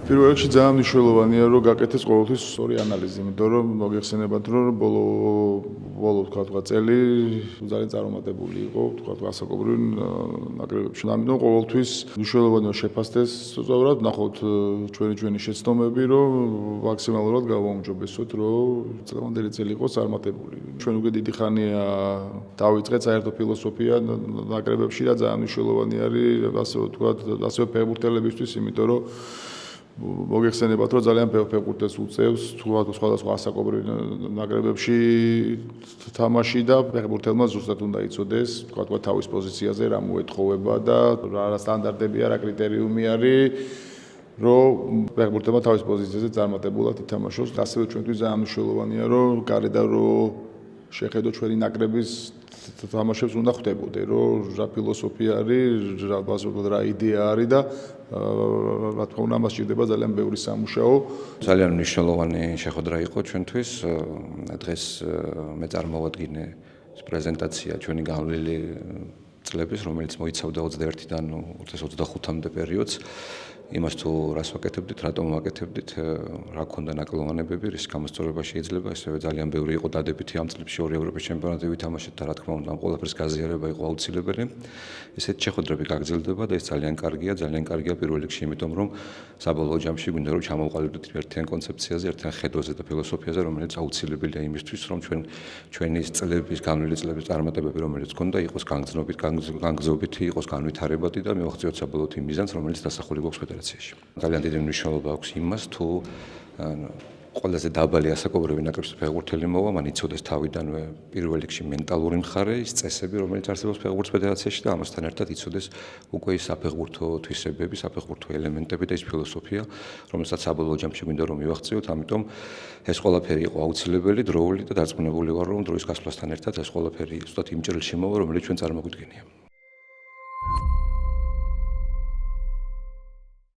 პირველ რიგში ძალიან მნიშვნელოვანია რომ გაკეთდეს ყოველთვის სწორი ანალიზი, იმიტომ რომ მოგეხსენებათ რომ ბოლო თქვა წელი ძალიან წარუმატებელი იყო, თქვა ასაკობრივ ნაკრებებში. ამიტომ ყოველთვის მნიშვნელოვანია შეფასდეს სწორად ნახოთ ჩვენი შეცდომები, რომ მაქსიმალურად გავაუმჯობესოთ, რომ წლევანდელი წელი იყოს წარმატებული. ჩვენ უკვე დიდი ხანია დავიწყეთ საერთო ფილოსოფია ნაკრებებში და ძალიან მნიშვნელოვანი არის ასე ვთქვათ, ასევე ფეხბურთელებისთვის, იმიტომ რომ მოგეხსენებათ რომ ძალიან ბევრ ფეხბურთელს უწევს თქვათ სხვადასხვა ასაკობრივ ნაკრებებში თამაში და ფეხბურთელმა ზუსტად უნდა იცოდეს თქვათ თავის პოზიციაზე რა მოეთხოვება და რა სტანდარტებია, რა კრიტერიუმი არის რომ ფეხბურთელმა თავის პოზიციაზე წარმატებულად ითამაშოს. ასევე ჩვენთვის ძალიან მნიშვნელოვანია რომ გარედან რომ შეხედოთ ჩვენი ნაკრების თამაშებს უნდა ხვდებოდე რომ რა ფილოსოფია არის, რა ბაზრულად რა იდეა არის და რა თქმა უნდა, ამას სჭირდება ძალიან ბევრი სამუშაო. ძალიან მნიშვნელოვანი შეხვედრა იყო ჩვენთვის. დღეს მე წარმოვადგინე პრეზენტაცია ჩვენი განვლილი წლების, რომელიც მოიცავდა 21-დან 25-მდე პერიოდს. იმას თუ რას ვაკეთებდით, რატომ ვაკეთებდით, რა ქონდა ნაკლოვანებები, რის გამოსწორება შეიძლება, ასევე ძალიან ბევრი იყო დადებითი ამ წლებში ორი ევროპის ჩემპიონატი ვითამაშეთ და რა თქმა უნდა, ამ ყველაფრის გაზიარება იყო აუცილებელი. ესეთი შეხვედრები გაგრძელდება და ეს ძალიან კარგია პირველ რიგში, იმიტომ რომ საბოლოო ჯამში გვინდა რომ ჩამოვყალიბდეთ ერთიან კონცეფციაზე, ერთიან ხედვაზე და ფილოსოფიაზე, რომელიც აუცილებელია იმისთვის, რომ ჩვენი წლების, განვლილი წლების წარმატებები, რომელიც ჰქონდა, იყოს განგზობითი, იყოს განვითარებადი და მივახციოთ საბოლოოდ იმ მიზანს, რომელიც დასახული გვაქვს ფედერაციაში. ძალიან დიდი მნიშვნელობა აქვს იმას, თუ ყველაზე დაბალი ასაკობრივი ნაკრების ფეხბურთელი მოვა, მან იცოდეს თავიდანვე პირველ რიგში მენტალური მხარე, ის წესები, რომელიც არსებობს ფეხბურთის ფედერაციაში და ამასთან ერთად იცოდეს უკვე ის საფეხბურთო თვისებები, საფეხბურთო ელემენტები და ის ფილოსოფია, რომელსაც საბოლოო ჯამში გვინდა რომ მივახციოთ, ამიტომ ეს ყველაფერი იყო აუცილებელი, დროული და დარწმუნებული ვარ, რომ დროის გასვლასთან ერთად ეს ყველაფერი ზუსტად იმ ჭრილში მოვა, რომელიც ჩვენ წარმოგვიდგენია.